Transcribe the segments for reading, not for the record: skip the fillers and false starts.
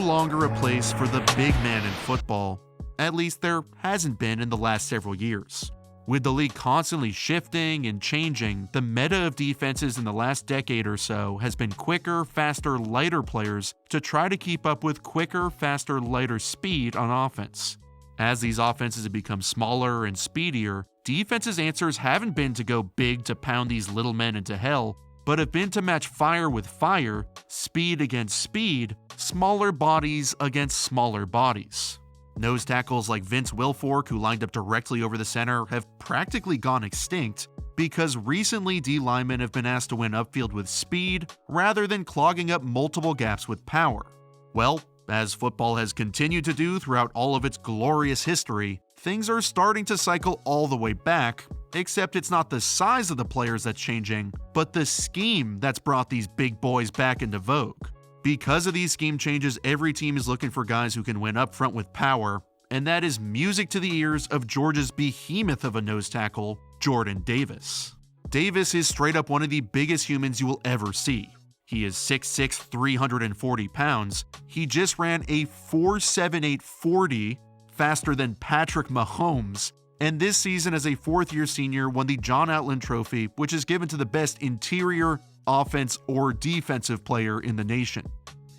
longer a place for the big man in football. At least there hasn't been in the last several years. With the league constantly shifting and changing, the meta of defenses in the last decade or so has been quicker, faster, lighter players to try to keep up with quicker, faster, lighter speed on offense. As these offenses have become smaller and speedier, defenses' answers haven't been to go big to pound these little men into hell, but have been to match fire with fire, speed against speed, smaller bodies against smaller bodies. Nose tackles like Vince Wilfork, who lined up directly over the center, have practically gone extinct because recently D linemen have been asked to win upfield with speed rather than clogging up multiple gaps with power. Well, as football has continued to do throughout all of its glorious history, things are starting to cycle all the way back, except it's not the size of the players that's changing, but the scheme that's brought these big boys back into vogue. Because of these scheme changes, every team is looking for guys who can win up front with power, and that is music to the ears of Georgia's behemoth of a nose tackle, Jordan Davis. Davis is straight up one of the biggest humans you will ever see. He is 6'6", 340 pounds. He just ran a 4.78 40, faster than Patrick Mahomes, and this season as a fourth-year senior won the John Outland Trophy, which is given to the best interior, offense, or defensive player in the nation.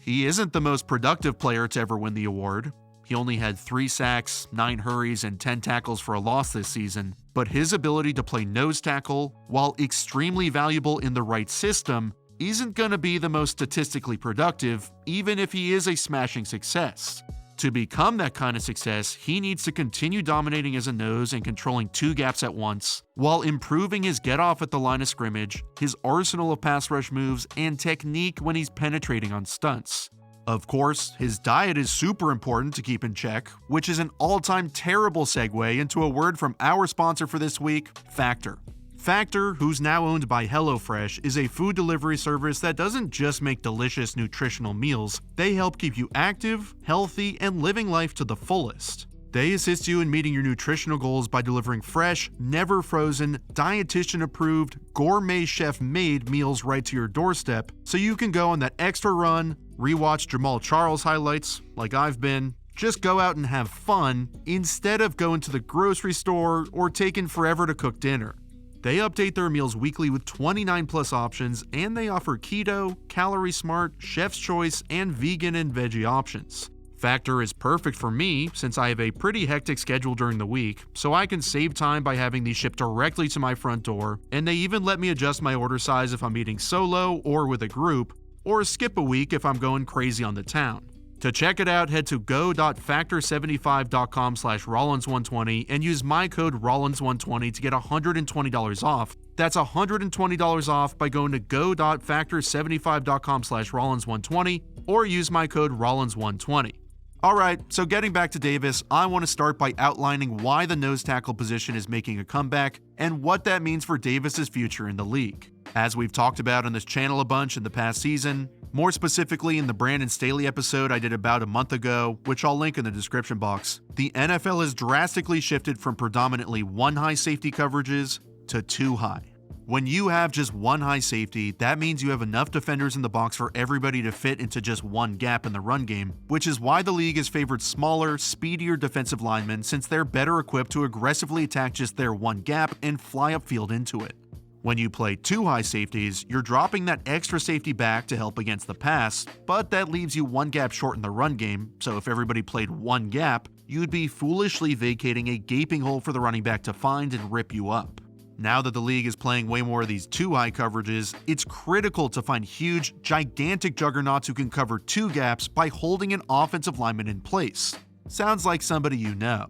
He isn't the most productive player to ever win the award. He only had 3 sacks, 9 hurries, and 10 tackles for a loss this season, but his ability to play nose tackle, while extremely valuable in the right system, isn't going to be the most statistically productive, even if he is a smashing success. To become that kind of success, he needs to continue dominating as a nose and controlling 2 gaps at once, while improving his get-off at the line of scrimmage, his arsenal of pass rush moves, and technique when he's penetrating on stunts. Of course, his diet is super important to keep in check, which is an all-time terrible segue into a word from our sponsor for this week, Factor. Factor, who's now owned by HelloFresh, is a food delivery service that doesn't just make delicious nutritional meals, they help keep you active, healthy, and living life to the fullest. They assist you in meeting your nutritional goals by delivering fresh, never frozen, dietitian-approved, gourmet chef-made meals right to your doorstep, so you can go on that extra run, rewatch Jamal Charles highlights, like I've been, just go out and have fun, instead of going to the grocery store or taking forever to cook dinner. They update their meals weekly with 29 plus options, and they offer keto, calorie smart, chef's choice, and vegan and veggie options. Factor is perfect for me since I have a pretty hectic schedule during the week, so I can save time by having these shipped directly to my front door, and they even let me adjust my order size if I'm eating solo or with a group, or skip a week if I'm going crazy on the town. To check it out, head to go.factor75.com/Rollins120 and use my code Rollins120 to get $120 off. That's $120 off by going to go.factor75.com/Rollins120 or use my code Rollins120. Alright, so getting back to Davis, I want to start by outlining why the nose tackle position is making a comeback and what that means for Davis's future in the league. As we've talked about on this channel a bunch in the past season, more specifically in the Brandon Staley episode I did about a month ago, which I'll link in the description box, the NFL has drastically shifted from predominantly 1 high safety coverages to 2 high. When you have just 1 high safety, that means you have enough defenders in the box for everybody to fit into just 1 gap in the run game, which is why the league has favored smaller, speedier defensive linemen since they're better equipped to aggressively attack just their 1 gap and fly upfield into it. When you play 2 high safeties, you're dropping that extra safety back to help against the pass, but that leaves you 1 gap short in the run game, so if everybody played 1 gap, you'd be foolishly vacating a gaping hole for the running back to find and rip you up. Now that the league is playing way more of these 2 high coverages, it's critical to find huge, gigantic juggernauts who can cover 2 gaps by holding an offensive lineman in place. Sounds like somebody you know.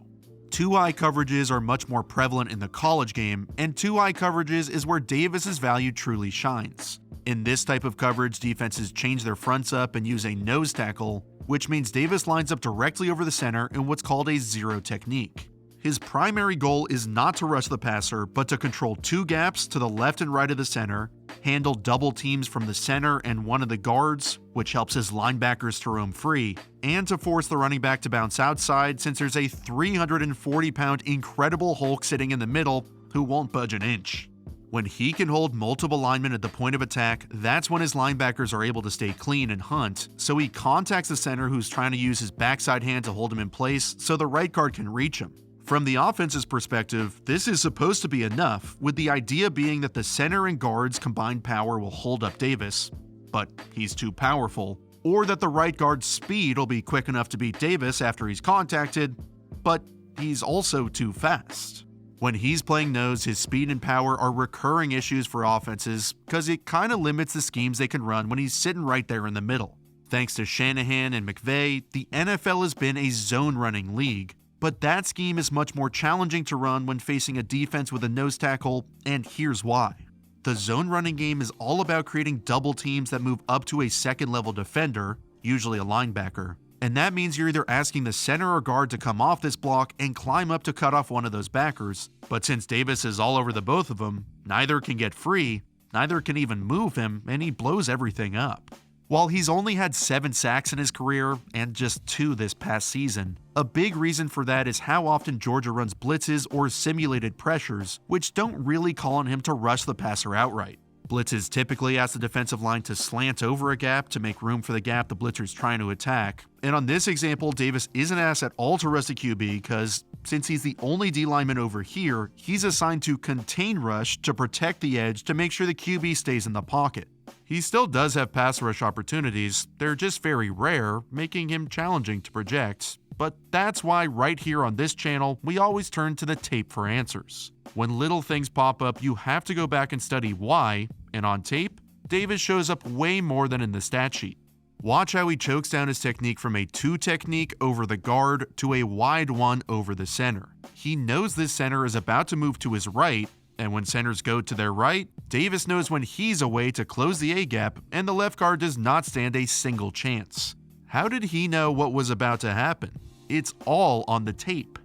2 high coverages are much more prevalent in the college game, and 2 high coverages is where Davis's value truly shines. In this type of coverage, defenses change their fronts up and use a nose tackle, which means Davis lines up directly over the center in what's called a zero technique. His primary goal is not to rush the passer, but to control 2 gaps to the left and right of the center, handle double teams from the center and one of the guards, which helps his linebackers to roam free, and to force the running back to bounce outside since there's a 340-pound Incredible Hulk sitting in the middle who won't budge an inch. When he can hold multiple linemen at the point of attack, that's when his linebackers are able to stay clean and hunt, so he contacts the center who's trying to use his backside hand to hold him in place so the right guard can reach him. From the offense's perspective, this is supposed to be enough, with the idea being that the center and guard's combined power will hold up Davis, but he's too powerful, or that the right guard's speed will be quick enough to beat Davis after he's contacted, but he's also too fast. When he's playing nose, his speed and power are recurring issues for offenses because it kind of limits the schemes they can run when he's sitting right there in the middle. Thanks to Shanahan and McVay, the NFL has been a zone-running league, but that scheme is much more challenging to run when facing a defense with a nose tackle, and here's why. The zone-running game is all about creating double teams that move up to a second-level defender, usually a linebacker, and that means you're either asking the center or guard to come off this block and climb up to cut off one of those backers, but since Davis is all over the both of them, neither can get free, neither can even move him, and he blows everything up. While he's only had 7 sacks in his career, and just 2 this past season, a big reason for that is how often Georgia runs blitzes or simulated pressures, which don't really call on him to rush the passer outright. Blitzes typically ask the defensive line to slant over a gap to make room for the gap the blitzer's trying to attack. And on this example, Davis isn't asked at all to rush the QB because, since he's the only D lineman over here, he's assigned to contain rush to protect the edge to make sure the QB stays in the pocket. He still does have pass rush opportunities, they're just very rare, making him challenging to project. But that's why right here on this channel, we always turn to the tape for answers. When little things pop up, you have to go back and study why, and on tape, Davis shows up way more than in the stat sheet. Watch how he chokes down his technique from a 2 technique over the guard to a wide 1 over the center. He knows this center is about to move to his right, and when centers go to their right, Davis knows when he's away to close the A-gap, and the left guard does not stand a single chance. How did he know what was about to happen? It's all on the tape.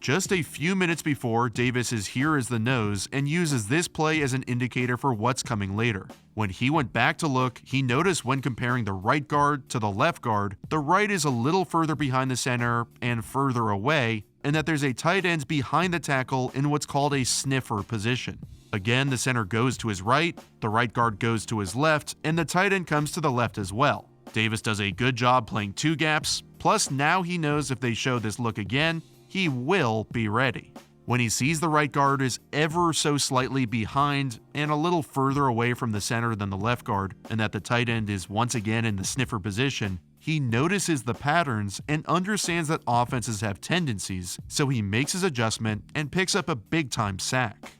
Just a few minutes before, Davis is here as the nose and uses this play as an indicator for what's coming later. When he went back to look, he noticed when comparing the right guard to the left guard, the right is a little further behind the center and further away, and that there's a tight end behind the tackle in what's called a sniffer position. Again, the center goes to his right, the right guard goes to his left, and the tight end comes to the left as well. Davis does a good job playing 2 gaps, plus now he knows if they show this look again, he will be ready. When he sees the right guard is ever so slightly behind and a little further away from the center than the left guard, and that the tight end is once again in the sniffer position, he notices the patterns and understands that offenses have tendencies, so he makes his adjustment and picks up a big-time sack.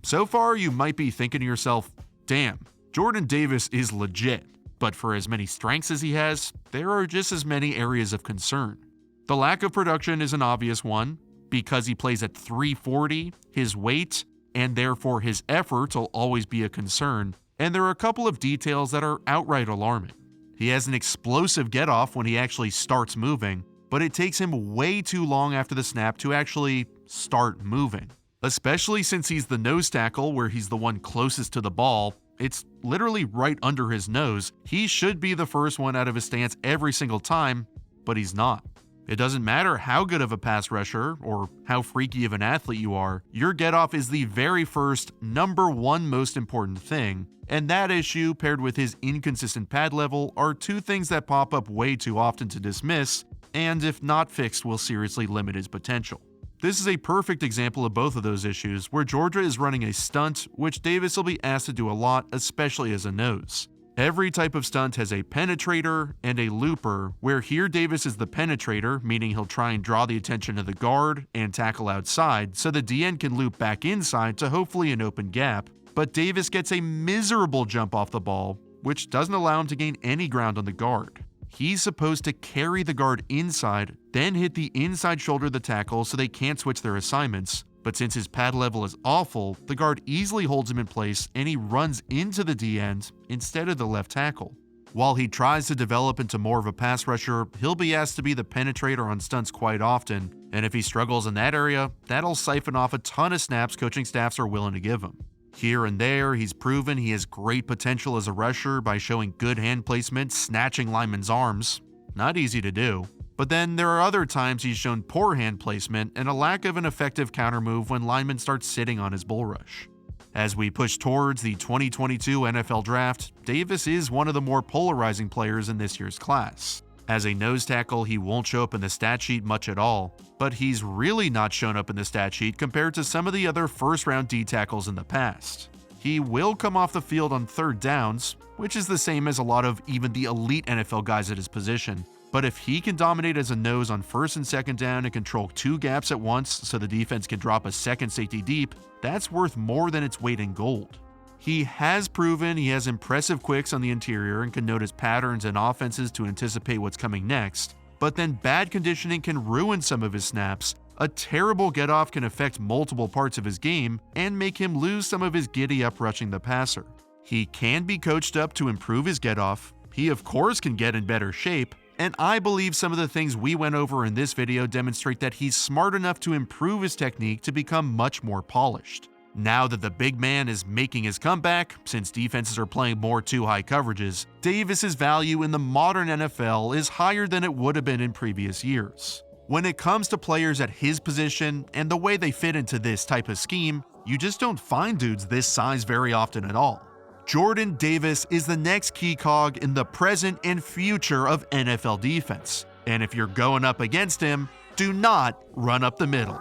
So far, you might be thinking to yourself, damn, Jordan Davis is legit, but for as many strengths as he has, there are just as many areas of concern. The lack of production is an obvious one. Because he plays at 340, his weight, and therefore his efforts will always be a concern, and there are a couple of details that are outright alarming. He has an explosive get-off when he actually starts moving, but it takes him way too long after the snap to actually start moving. Especially since he's the nose tackle where he's the one closest to the ball, it's literally right under his nose. He should be the first one out of his stance every single time, but he's not. It doesn't matter how good of a pass rusher or how freaky of an athlete you are, your get-off is the very first, number 1 most important thing, and that issue paired with his inconsistent pad level are 2 things that pop up way too often to dismiss, and if not fixed will seriously limit his potential. This is a perfect example of both of those issues, where Georgia is running a stunt, which Davis will be asked to do a lot, especially as a nose. Every type of stunt has a penetrator and a looper, where here Davis is the penetrator, meaning he'll try and draw the attention of the guard and tackle outside so the DN can loop back inside to hopefully an open gap, but Davis gets a miserable jump off the ball, which doesn't allow him to gain any ground on the guard. He's supposed to carry the guard inside, then hit the inside shoulder of the tackle so they can't switch their assignments. But since his pad level is awful, the guard easily holds him in place and he runs into the D end instead of the left tackle. While he tries to develop into more of a pass rusher, he'll be asked to be the penetrator on stunts quite often, and if he struggles in that area, that'll siphon off a ton of snaps coaching staffs are willing to give him. Here and there, he's proven he has great potential as a rusher by showing good hand placement, snatching linemen's arms. Not easy to do. But then there are other times he's shown poor hand placement and a lack of an effective counter move when linemen start sitting on his bull rush. As we push towards the 2022 NFL Draft, Davis is one of the more polarizing players in this year's class. As a nose tackle, he won't show up in the stat sheet much at all, but he's really not shown up in the stat sheet compared to some of the other first-round D tackles in the past. He will come off the field on third downs, which is the same as a lot of even the elite NFL guys at his position. But if he can dominate as a nose on first and second down and control two gaps at once so the defense can drop a second safety deep, that's worth more than its weight in gold. He has proven he has impressive quicks on the interior and can notice patterns and offenses to anticipate what's coming next, but then bad conditioning can ruin some of his snaps. A terrible get-off can affect multiple parts of his game and make him lose some of his giddy-up rushing the passer. He can be coached up to improve his get-off. He of course can get in better shape, and I believe some of the things we went over in this video demonstrate that he's smart enough to improve his technique to become much more polished. Now that the big man is making his comeback, since defenses are playing more too-high coverages, Davis's value in the modern NFL is higher than it would have been in previous years. When it comes to players at his position and the way they fit into this type of scheme, you just don't find dudes this size very often at all. Jordan Davis is the next key cog in the present and future of NFL defense. And if you're going up against him, do not run up the middle.